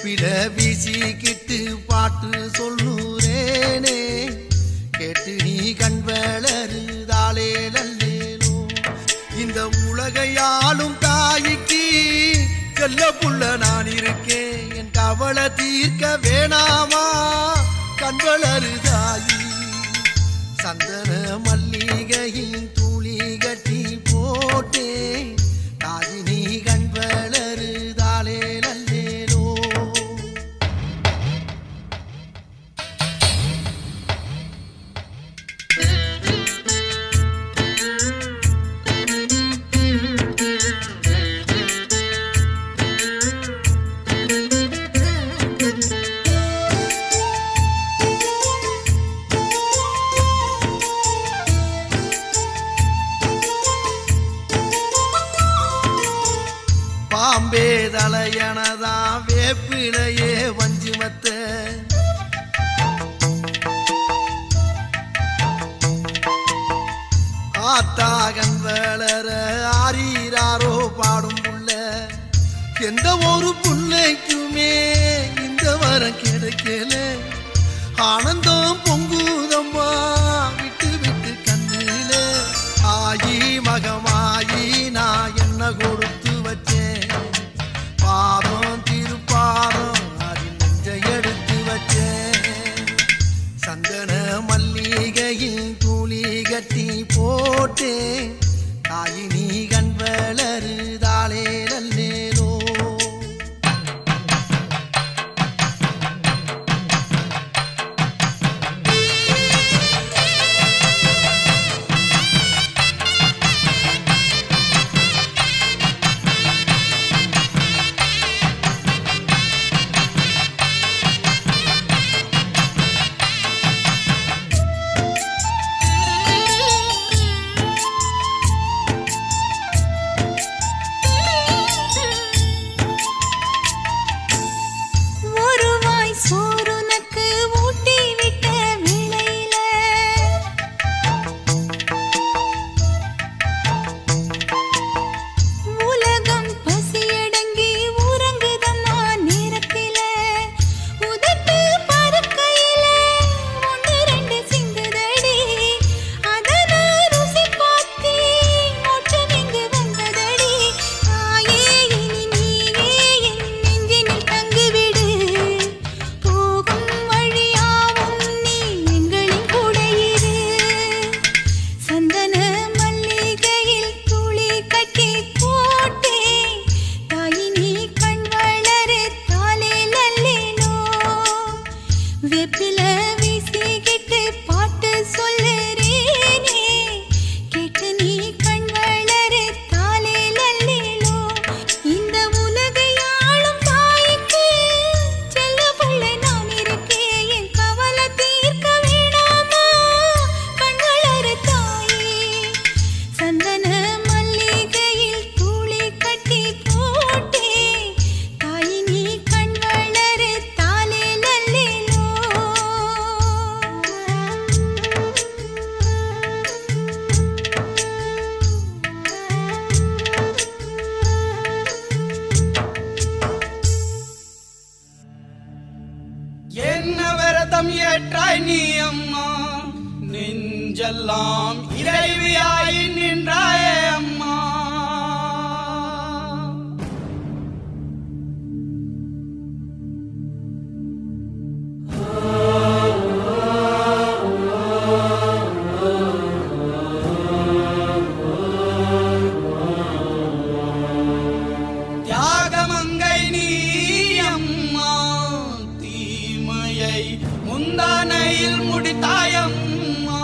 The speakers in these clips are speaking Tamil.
வேப்பில வீசிக்கிட்டு பாட்டு சொல்லுறேனே கேட்டு நீ கண் வளருதாலே நல்லேனோ. இந்த உலகையாளும் தாய்க்கு செல்ல புள்ள நான் இருக்கேன், என் கவலை தீர்க்க வேணாமா கண் வளருதாயி. சந்தன மல்லிகையின் துளி கட்டி போட்டே தாயி நீ கண் வளருதாலே நல்லேனோ. பாம்பே தலையனதா வேப்பிலையே வஞ்சுமத்த ஆத்தாகன் வளர ஆரீராரோ பாடும் புள்ள. எந்த ஒரு புள்ளைக்குமே இந்த வரம் கிடைக்கல, ஆனந்தம் பொங்குதம்மா விட்டு விட்டு கண்ணில. ஆயி மகமாயி நான் என்ன கொடுத்து வச்சேன், பாதம் திருப்பாதம் அதில் நெஞ்சை எடுத்து வச்சேன். சந்தன மல்லிகையில் துளி கட்டி போட்டே தாயி நீ கண் வளருதாலே நல்லேனோ. என்ன விரதம் ஏற்றாய் நீ அம்மா, நெஞ்செல்லாம் இறைவியாய் நின்றாயே அம்மா. தியாகமங்கை நீ அம்மா, தீமையை முந்தானையில் முடித்தாயம்மா.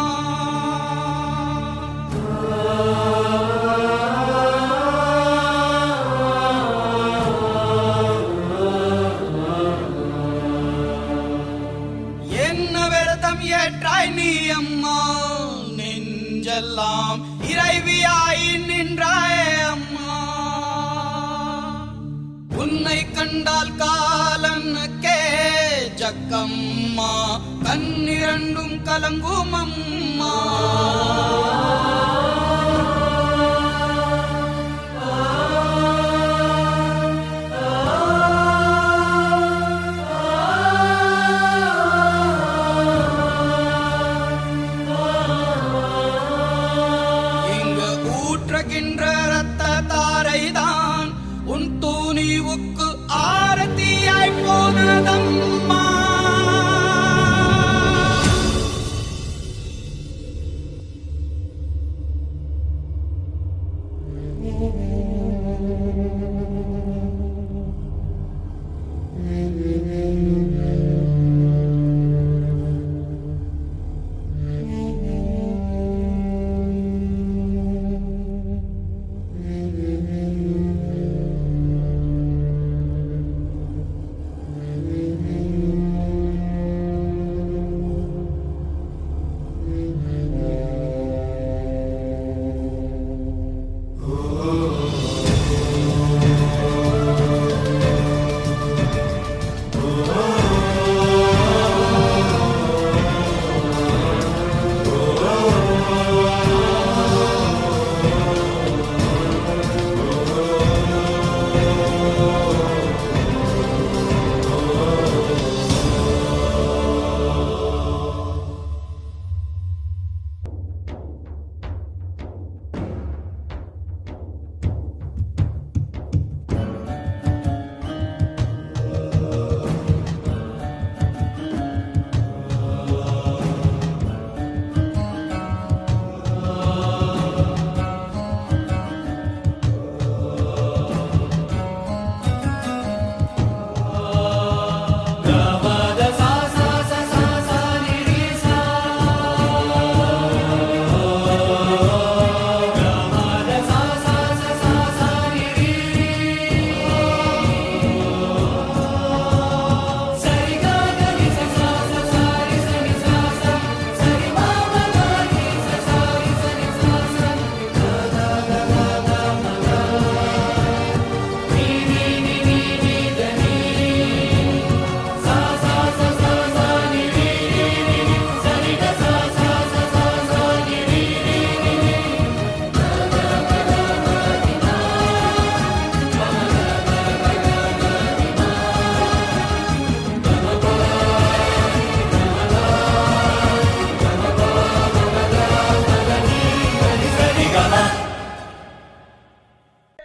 என்ன விரதம் ஏற்றாய் நீ அம்மா, நெஞ்செல்லாம் இறைவியாய் நின்றாயே அம்மா. உன்னை கண்டால் காலனுக்கே ஜக்கம்மா, கண்ணிரண்டும் கலங்கும் அம்மா. ஆரத்தியாய் போனதம்மா.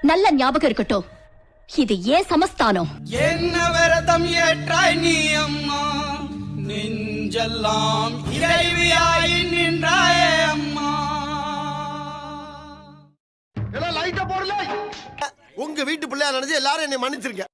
நல்ல ஞாபகம் இருக்கட்டும், இது ஏன் சமஸ்தானம். என்ன விரதம் ஏற்றாய் நீ அம்மா, நெஞ்செல்லாம் இறைவியாய் நின்றாயே அம்மா. உங்க வீட்டு பிள்ளையா நினைச்சு எல்லாரும் என்னை மன்னிச்சிருக்க.